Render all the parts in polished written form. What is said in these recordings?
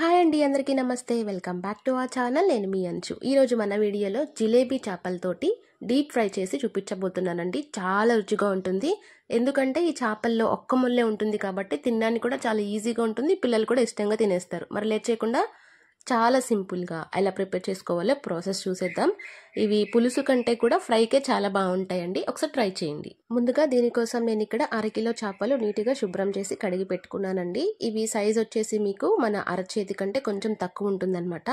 Hi అండి, అందరికీ నమస్తే. Welcome back to our channel. నేను మీ అంచు. ఈరోజు మన వీడియోలో జిలేబీ చేపలతోటి డీప్ ఫ్రై చేసి చూపించబోతున్నానండి. చాలా రుచిగా ఉంటుంది. ఎందుకంటే ఈ చేపల్లో ఒక్క ముల్లే ఉంటుంది కాబట్టి తినడానికి కూడా చాలా ఈజీగా ఉంటుంది. పిల్లలు కూడా ఇష్టంగా తినేస్తారు. మరి లేట్ చేయకుండా చాలా సింపుల్గా ఎలా ప్రిపేర్ చేసుకోవాలో ప్రాసెస్ చూసేద్దాం. ఇవి పులుసు కంటే కూడా ఫ్రైకే చాలా బాగుంటాయండి. ఒకసారి ట్రై చేయండి. ముందుగా దీనికోసం నేను ఇక్కడ అరకిలో చేపలు నీట్గా శుభ్రం చేసి కడిగి పెట్టుకున్నానండి. ఇవి సైజ్ వచ్చేసి మీకు మన అరచేతి కంటే కొంచెం తక్కువ ఉంటుందన్నమాట.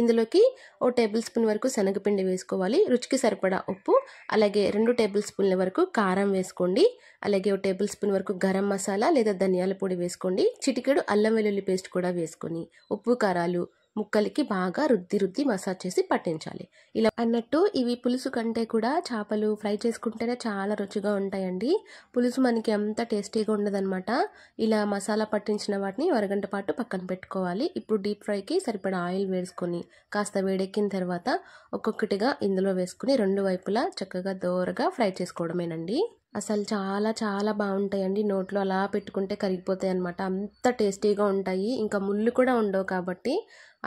ఇందులోకి 1 టేబుల్ స్పూన్ వరకు శనగపిండి వేసుకోవాలి. రుచికి సరిపడా ఉప్పు, అలాగే 2 టేబుల్ స్పూన్ల వరకు కారం వేసుకోండి. అలాగే 1 టేబుల్ స్పూన్ వరకు గరం మసాలా లేదా ధనియాల పొడి వేసుకోండి. చిటికెడు అల్లం వెల్లుల్లి పేస్ట్ కూడా వేసుకొని ఉప్పు కారాలు ముక్కలకి బాగా రుద్ది మసాజ్ చేసి పట్టించాలి. ఇలా అన్నట్టు ఇవి పులుసు కంటే కూడా చేపలు ఫ్రై చేసుకుంటేనే చాలా రుచిగా ఉంటాయండి. పులుసు మనకి అంత టేస్టీగా ఉండదన్నమాట. ఇలా మసాలా పట్టించిన వాటిని అరగంట పాటు పక్కన పెట్టుకోవాలి. ఇప్పుడు డీప్ ఫ్రైకి సరిపడా ఆయిల్ వేసుకొని కాస్త వేడెక్కిన తర్వాత ఒక్కొక్కటిగా ఇందులో వేసుకుని 2 వైపులా చక్కగా దోరగా ఫ్రై చేసుకోవడమేనండి. అసలు చాలా బాగుంటాయండి. నోట్లో అలా పెట్టుకుంటే కరిగిపోతాయి అన్నమాట. అంత టేస్టీగా ఉంటాయి. ఇంకా ముళ్ళు కూడా ఉండవు కాబట్టి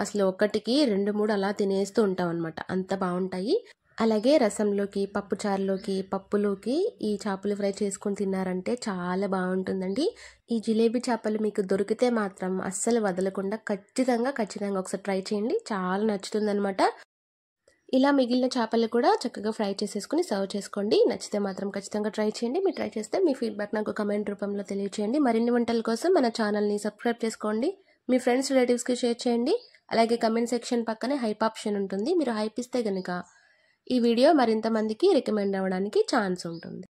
అసలు ఒకటికి 2-3 అలా తినేస్తూ ఉంటాం అనమాట. అంత బాగుంటాయి. అలాగే రసంలోకి, పప్పుచారులోకి, పప్పులోకి ఈ చేపలు ఫ్రై చేసుకొని తిన్నారంటే చాలా బాగుంటుందండి. ఈ జిలేబీ చేపలు మీకు దొరికితే మాత్రం అస్సలు వదలకుండా ఖచ్చితంగా ఒకసారి ట్రై చేయండి. చాలా నచ్చుతుందనమాట. ఇలా మిగిలిన చేపలు కూడా చక్కగా ఫ్రై చేసేసుకుని సర్వ్ చేసుకోండి. నచ్చితే మాత్రం ఖచ్చితంగా ట్రై చేయండి. మీరు ట్రై చేస్తే మీ ఫీడ్బ్యాక్ నాకు కమెంట్ రూపంలో తెలియచేయండి. మరిన్ని వంటల కోసం మన ఛానల్ని సబ్స్క్రైబ్ చేసుకోండి. మీ ఫ్రెండ్స్, రిలేటివ్స్కి షేర్ చేయండి. అలాగే కమెంట్ సెక్షన్ పక్కనే హైప్ ఆప్షన్ ఉంటుంది. మీరు హైప్ ఇస్తే కనుక ఈ వీడియో మరింత మందికి రికమెండ్ అవ్వడానికి ఛాన్స్ ఉంటుంది.